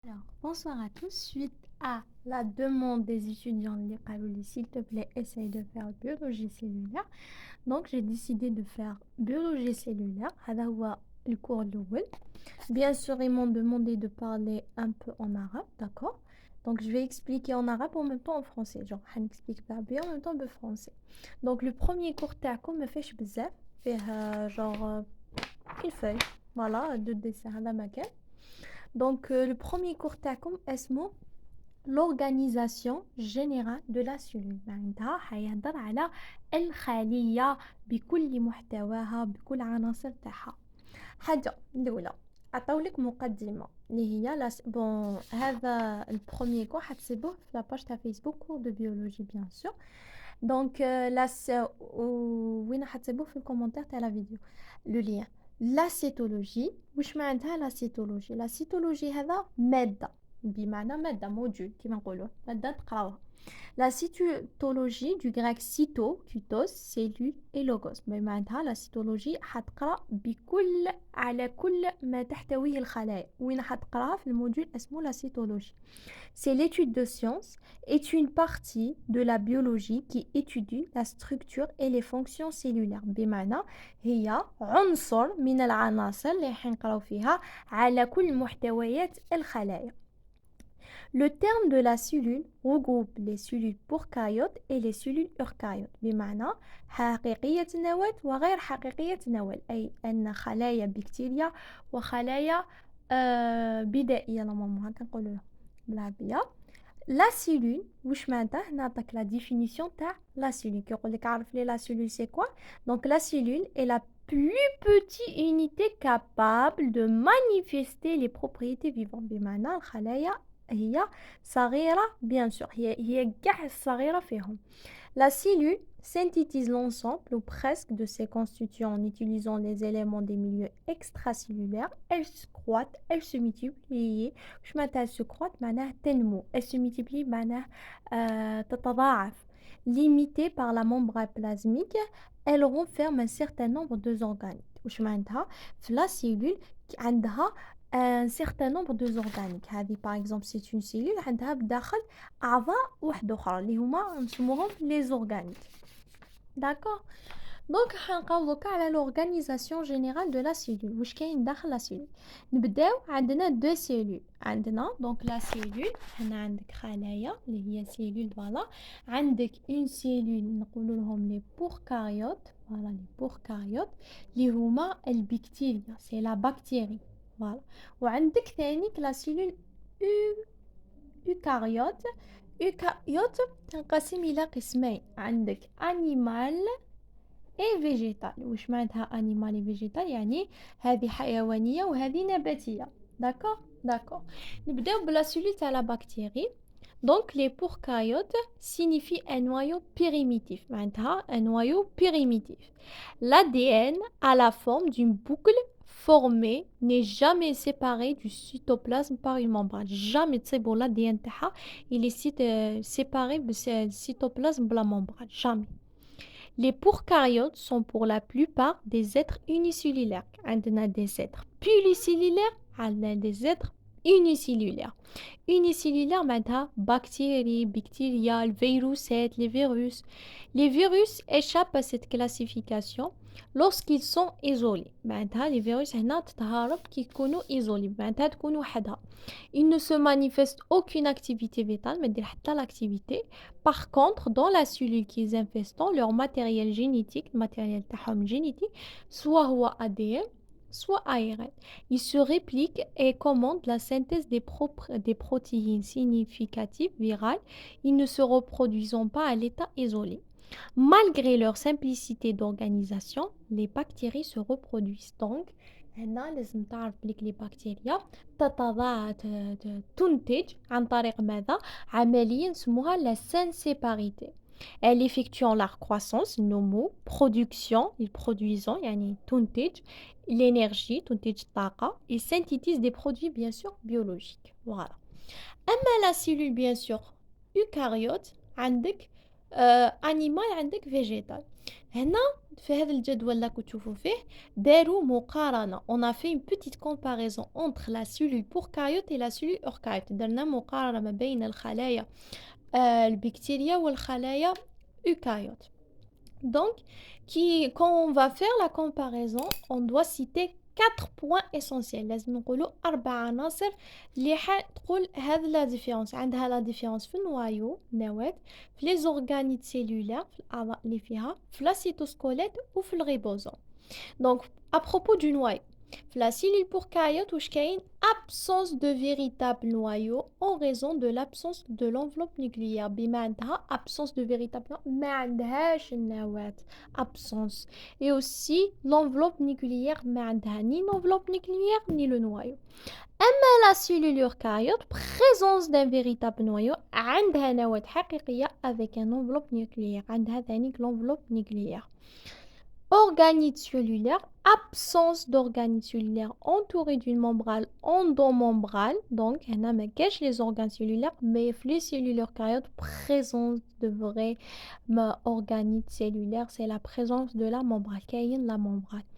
Alors, bonsoir à tous. Suite à la demande des étudiants de l'EPALOLI, s'il te plaît, essaye de faire biologie cellulaire. Donc, j'ai décidé de faire biologie cellulaire. هذا هو le cours الأول. Bien sûr, ils m'ont demandé de parler un peu en arabe, d'accord? Donc, je vais expliquer en arabe en même temps en français. Genre, je n'explique pas bien en même temps en français. Donc, le premier cours تاعكم ما فيهش بزاف. فيه genre une feuille. Voilà, de dessin هذا ما كان. Donc, le premier cours تاعكم اسمه l'organisation générale de la cellule. معناتها حيهضر على الخلية بكل محتواها بكل عناصر تاعها. حاجة الأولى عطاولك مقدمة اللي هي بون هذا البروميي كور حتسيبوه في لاباج تاع فيسبوك كور دو بيولوجي بيان سور. دونك وين حتسيبوه في الكومنتير تاع لا فيديو لو لين. لا سيتولوجي واش معناتها لا سيتولوجي؟ لا سيتولوجي هذا مادة بمعنى مادة موديول كيما نقولوا مادة تقراوها. La cytologie du grec cyto, cytos, cellule et logos. بمعناتها la cytologie حتقرا بكل على كل ما تحتويه الخلايا. وين حتقراها في الموديول اسمه la cytologie. C'est l'étude de science, est une partie de la biologie qui étudie la structure et les fonctions cellulaires. بمعنى هي عنصر من العناصر اللي حنقراو فيها على كل محتويات الخلايا. Le terme de la cellule regroupe les cellules prokaryotes et les cellules eucaryotes. بمعنى حقيقية النواة وغير حقيقية النواة. أي أن خلايا بكتيريا وخلايا بدائية نورمالمون هكا نقولوها بالعربية. La cellule واش معناتها نعطيك la définition تاع la cellule كيقول لك عارف لي la cellule c'est quoi. Donc la cellule est la plus petite unité capable de manifester les propriétés vivantes. بمعنى الخلايا هي صغيرة bien sûr هي كاع الصغيرة فيهم. La cellule synthétise l'ensemble ou presque de ses constituants en utilisant les éléments des milieux extracellulaires. Elle se croît, elle se multiplie. واش معناتها se croît معناها تنمو. Elle se multiplie معناها تتضاعف. Limitée par la membrane plasmique, elle renferme un certain nombre d'organes. واش معناتها في la cellule عندها un certain nombre d'organes. هذه par exemple c'est une cellule عندها بداخل أعضاء واحدة أخرى اللي هما نسموهم les organes. D'accord. Donc حنقراو دوكا على l'organisation générale de la cellule. واش كاين داخل la cellule. نبداو عندنا deux cellules. عندنا donc la cellule هنا عندك خلايا اللي هي cellule فوالا. عندك une cellule نقولوا لهم les prokaryotes. فوالا les prokaryotes اللي هما البكتيريا c'est la bactérie. فوالا. وعندك ثانيك la cellule eucaryote. eucaryote تنقسم إلى قسمين. عندك animal et végétal. واش معناتها animal et végétal؟ يعني هذه حيوانية وهذه نباتية. d'accord. نبداو بلا cellule تاع la bactérie. Donc les prokaryotes signifie un noyau primitif. معناتها un noyau primitif. L'ADN a la forme d'une boucle formée n'est jamais séparé du cytoplasme par une membrane. Jamais تصيبوا l'ADN تاعها il est séparé du cytoplasme par la membrane. Jamais. Les prokaryotes sont pour la plupart des êtres unicellulaires. عندنا des êtres pluricellulaires, عندنا des êtres unicellulaires. Unicellulaire معناتها bactéries, bactéria, le virusات, les virus. Les virus échappent à cette classification lorsqu'ils sont isolés. معناتها les virus هنا تتهرب كي يكونوا isolés. معناتها تكون وحدها. Il ne se manifeste aucune activité vitale, mais دير حتى l'activité. Par contre, dans la cellule qu'ils infestent, leur matériel génétique, le matériel تاعهم génétique, soit هو ADN, soit ARN. Ils se répliquent et commandent la synthèse des protéines significatives virales. Ils ne se reproduisent pas à l'état isolé. Malgré leur simplicité d'organisation, les bactéries se reproduisent. Donc, هنا لازم تعرف بليك لي بكتيريا تنتج عن طريق ماذا؟ عملية نسموها la synséparité. Elles effectuent leur croissance, نمو, production, ils produisent, يعني تنتج l'énergie, تنتج الطاقة, ils synthétisent des produits bien sûr biologiques. Voilà. أما la cellule bien sûr eucaryote, عندك animal عندك végétal. هنا في هذا الجدول اللي كتشوفوا فيه داروا مقارنة. On a fait une petite comparaison entre la cellule prokaryote et la cellule eukaryote. درنا مقارنة ما بين الخلايا البكتيريا والخلايا eukaryote. Donc, quand on va faire la comparaison, on doit citer 4 points essentiels. لازم نقولوا 4 عناصر اللي حتقول هذه لا ديفيرونس. عندها لا ديفيرونس في النوايو النواة، في لي زورغانيت سيلولار، في الأعضاء اللي فيها، في لا سيتوسكوليت وفي الريبوزوم. Donc, à propos du noyau, la cellule prokaryote واش كاين absence de véritable noyau en raison de l'absence de l'enveloppe nucléaire. بما عندها absence de véritable noyau، ما عندهاش النواة، absence. Et aussi l'enveloppe nucléaire، ما عندها ni l'enveloppe nucléaire ni le noyau. أما la cellule eukaryote présence d'un véritable noyau، عندها نواة حقيقية avec un enveloppe nucléaire، عندها ثاني l'enveloppe nucléaire. Organite cellulaire, absence d'organes cellulaires entourés d'une membrane endomembrale. Donc, on a les organes cellulaires, mais les cellules eukaryotes, présence de vrais organites cellulaires, c'est la présence de la membrane. La membrane.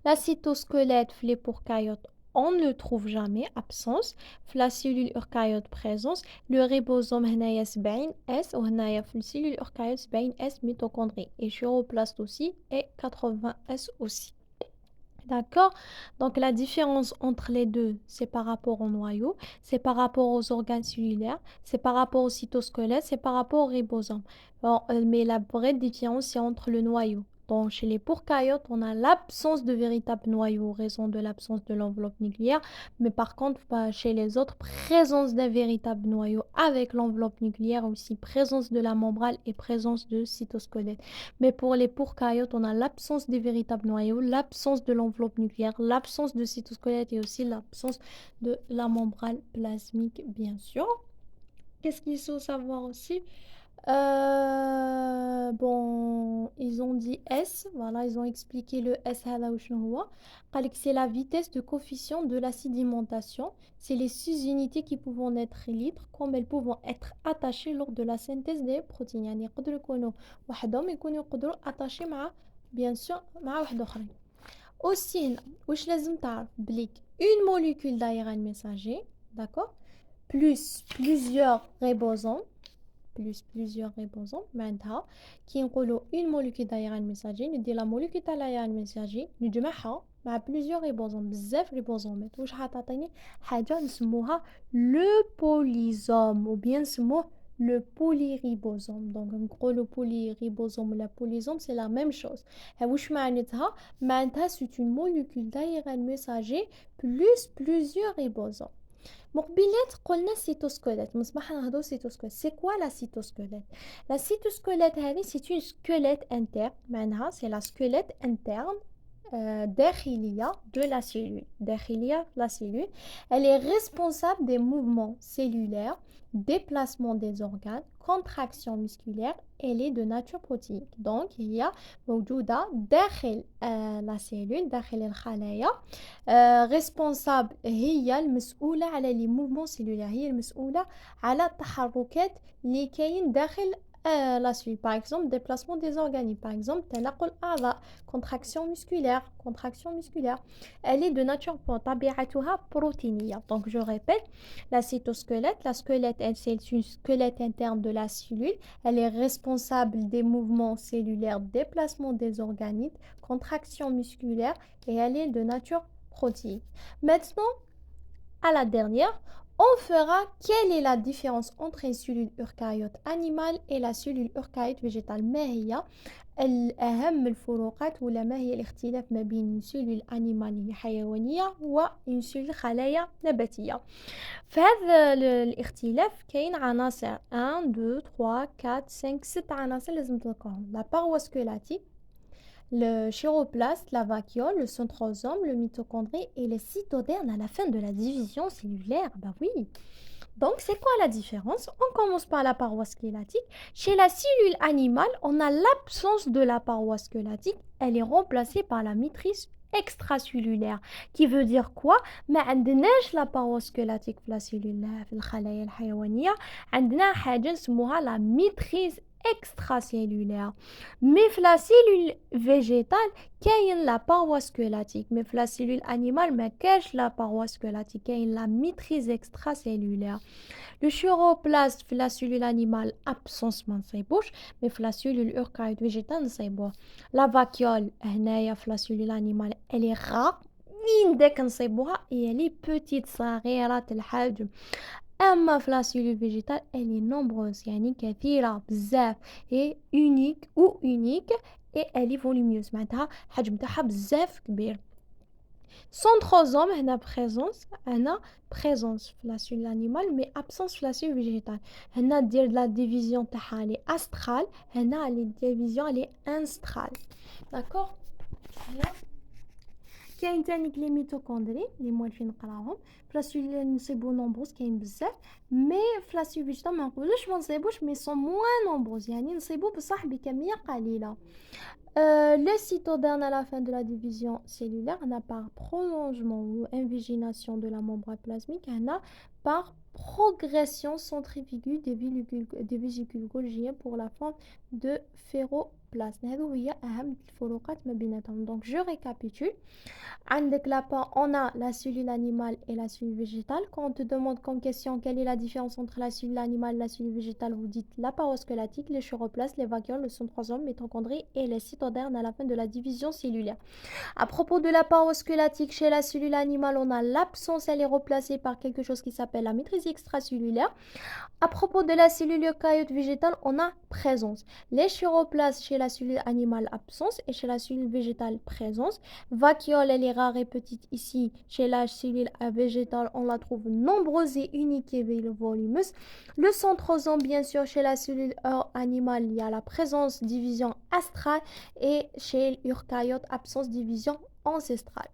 La cytosquelette, les prokaryotes, on ne le trouve jamais, absence. La cellule eukaryote, présence. Le ribosome, هنايا 70S, وهنايا في الcellule eukaryote 70S mitochondries. Et chloroplaste aussi, et 80S aussi. D'accord? Donc la différence entre les deux, c'est par rapport au noyau, c'est par rapport aux organes cellulaires, c'est par rapport au cytosquelette, c'est par rapport au ribosome. Bon, mais la vraie différence, c'est entre le noyau. Donc, chez les prokaryotes, on a l'absence de véritable noyau en raison de l'absence de l'enveloppe nucléaire. Mais par contre, chez les autres, présence d'un véritable noyau avec l'enveloppe nucléaire, aussi présence de la membrane et présence de cytosquelette. Mais pour les prokaryotes, on a l'absence des véritables noyaux, l'absence de l'enveloppe nucléaire, l'absence de cytosquelette et aussi l'absence de la membrane plasmique, bien sûr. Qu'est-ce qu'il faut savoir aussi? Bon, ils ont dit S, voilà, ils ont expliqué le S c'est la vitesse de coefficient de la sédimentation. C'est les 6 unités qui peuvent être litres comme elles peuvent être attachées lors de la synthèse des protéines. يعني يقدروا يكونوا وحدهم يكونوا يقدروا attachés مع bien sûr مع واحد آخرين. Aussi هنا واش لازم تعرف بليك une molécule d'ARN messager, d'accord, plus plusieurs ribosomes, plusieurs ribosomes معناتها كي نقولوا une molécule d'ARN messager ندير la molécule تاع l'ARN messager نجمعها مع plusieurs ribosomes بزاف ريبوزومات واش حتعطيني حاجه نسموها le polysome ou bien نسموه le polyribosome. Donc نقولوا polyribosome ولا polysome c'est la même chose. واش معناتها c'est une molécule d'ARN messager plus plusieurs ribosomes. مقبلات قلنا cytosquelette. مصباح نهضروا cytosquelette. C'est quoi la cytosquelette? La cytosquelette هذه c'est une squelette interne. معناها c'est la squelette interne داخلية de la cellule. داخلية la cellule. Elle est responsable des mouvements cellulaires, déplacement des organes, contraction musculaire. Elle est de nature protéique. Donc هي موجودة داخل la cellule داخل الخلايا. responsable هي المسؤولة على les mouvements cellulaires. هي المسؤولة على التحركات اللي كاين داخل la cellule. Par exemple, déplacement des organes. Par exemple, تنقل أعضاء, contraction musculaire. Elle est de nature طبيعتها بروتينية. Donc, je répète, la cytosquelette. La squelette, c'est une squelette interne de la cellule. Elle est responsable des mouvements cellulaires, déplacement des organites, contraction musculaire et elle est de nature protéique. Maintenant, à la dernière, on fera quelle est la différence entre une cellule eucaryote animale et la cellule eucaryote végétale. ما هي الأهم الفروقات ولا ما هي الاختلاف ما بين سيلول أنيمالية حيوانية وسيلول خلايا نباتية. فهذا الاختلاف كاين عناصر 1 2 3 4 5 6 عناصر لازم تذكرهم. La paroi squelettique, le chloroplaste, la vacuole, le centrosome, le mitochondrie et les cytodermes à la fin de la division cellulaire. Bah oui. Donc, c'est quoi la différence? On commence par la paroi squelettique. Chez la cellule animale, on a l'absence de la paroi squelettique. Elle est remplacée par la matrice extracellulaire. Qui veut dire quoi? ما عندناش la paroi squelettique في la cellule في الخلايا الحيوانية. عندنا حاجة نسموها la matrice extracellulaire. Mais la cellule végétale, كاين la paroi squelettique. Mais la cellule animale, mais qu'est-ce la paroi squelettique? كاين la matrice extracellulaire. Le chloroplaste في la cellule animale absence ما نصيبوش mais في la cellule eucaryote végétale نصيبوه. La vacuole هنايا في la cellule animale elle est rare من داك نصيبوها et elle est petite صغيرة الحجم. أما في la cellule végétale elle est nombreuse يعني كثيرة بزاف et unique ou unique et elle est volumineuse معناتها حجم تاعها بزاف كبير. Centrosome هنا présence في la cellule animale mais absence في la cellule végétale. هنا دير la division تاعها لي astrale هنا la division لي instrale. D'accord. هنا كاين تاني لي ميتوكوندري لي موالفين نقراهم في la cellule نصيبو نومبروز كاين بزاف مي في la cellule végétale ما نقولوش ما نصيبوش مي سون موان نومبروز يعني نصيبو بصح بكمية قليلة. Les cytodermes à la fin de la division cellulaire, on a par prolongement ou invagination de la membrane plasmique, on a par progression centrifugée des vésicules Golgi pour la forme de ferroplasme. Donc je récapitule. On a la cellule animale et la cellule végétale. Quand on te demande comme question quelle est la différence entre la cellule animale et la cellule végétale, vous dites la paroi squelettique, les chloroplaste, les vacuoles, le centrosome, les mitochondries et les cytodermes à la fin de la division cellulaire. À propos de la paroi squelettique, chez la cellule animale, on a l'absence, elle est remplacée par quelque chose qui s'appelle la matrice extracellulaire. À propos de la cellule eucaryote végétale, on a présence. Les chloroplaste chez la cellule animale, absence, et chez la cellule végétale, présence. Vacuole, elle est rare et petite ici. Chez la cellule végétale, on la trouve nombreuse et unique et volumineuse. Le centrosome, bien sûr, chez la cellule animale, il y a la présence, division astrale, et chez l'eucaryote, absence, division ancestrale.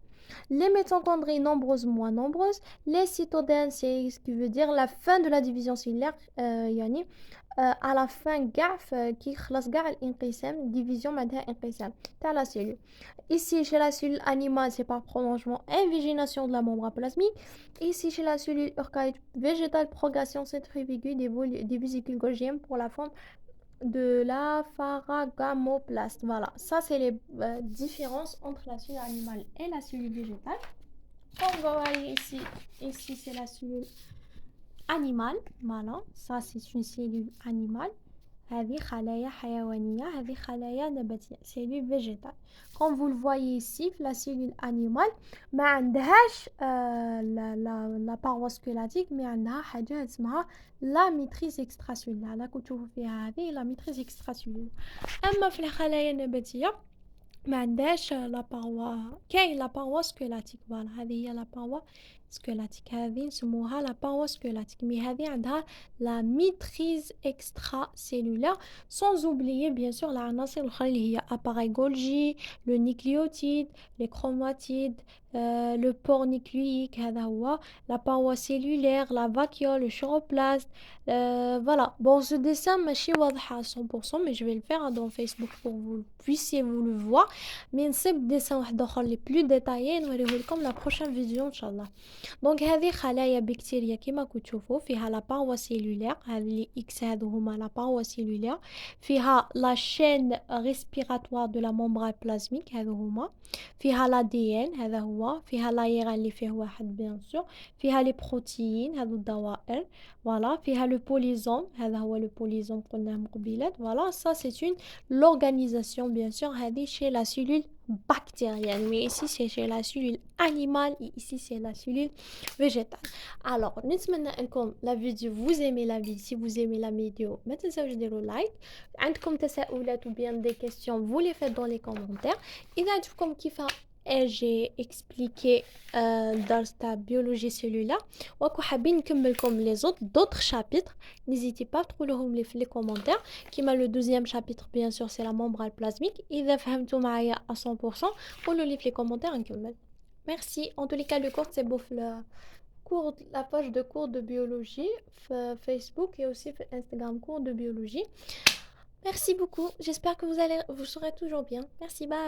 Les mitochondries nombreuses, moins nombreuses. Les cytodermes, c'est ce qui veut dire la fin de la division cellulaire, yani, à la fin gaf qui خلص كاع الانقسام division معناتها انقسام تاع la cellule. Ici chez la cellule animale c'est par prolongement invagинation de la membrane plasmique. Ici chez la cellule eucaryote végétale progression centrifugée des vésicules Golgi pour la forme de la pharagamoplaste. Voilà, ça c'est les différences entre la cellule animale et la cellule végétale. On va voir ici c'est la cellule animale. Voilà, ça c'est une cellule animale. هذه خلايا حيوانية هذه خلايا نباتية cellule végétale. Comme vous le voyez ici la cellule animale ما عندهاش la paroi squelettique mais عندها حاجة اسمها la matrice extracellulaire. لا كتشوفوا فيها هذه la matrice extracellulaire. أما في الخلايا النباتية ما عندهاش لا باروا كاين لا باروا سكولاتيك. فوالا هذه هي لا باروا سكولاتيك هذه نسموها لا باروا سكولاتيك مي هذه عندها لا ميتريز اكسترا سيلولار سون اوبليي بيان سور العناصر الاخرى اللي هي اباراي جولجي لو نيكليوتيد لي كروماتيد لو بور نيكلييك هذا هو لا باروا سيلولير لا فاكيول لو شوروبلاست. Voilà, bon ce dessin ماشي واضح à 100% mais je vais le faire dans Facebook pour vous puissiez vous le voir. mais نصيب dessin واحد اخر لي بلو ديتايي نوريه لكم لا بروشين فيديو ان شاء الله. دونك هذه خلايا بكتيريا كما كتشوفوا فيها لا باروا سيلولير هذه لي اكس هادو هما لا باروا سيلولير فيها لا شين ريسبيراتوار دو لا ممبران بلازميك هادو هما فيها لا دي ان هذا هو فيها لايران اللي فيه واحد بيان سور فيها لي بروتيين هادو الدوائر فوالا فيها لو بوليزوم هذا هو لو بوليزوم قلناه من قبيلات فوالا ça c'est une l'organisation bien sûr هذه chez la cellule bactérienne mais ici c'est chez la cellule animale et ici c'est la cellule végétale. Alors نتمنى انكم la vidéo vous aimez la vidéo si vous aimez la vidéo ما تنساوش ديروا لايك. عندكم تساؤلات ou bien des questions vous les faites dans les commentaires. إذا عجبكم كيف j'ai expliqué درس تاع biologie cellulaire وكو حابين نكملكم les autres d'autres chapitres n'hésitez pas تقولوهم لي في les commentaires كيما le deuxième chapitre bien sûr c'est la membrane plasmique. إذا فهمتوا معايا à 100% قولوا لي في les commentaires نكمل. Merci. En tous les cas le cours c'est beau cours la page de cours de biologie Facebook et aussi Instagram cours de biologie. Merci beaucoup. J'espère que vous serez toujours bien. Merci, bye.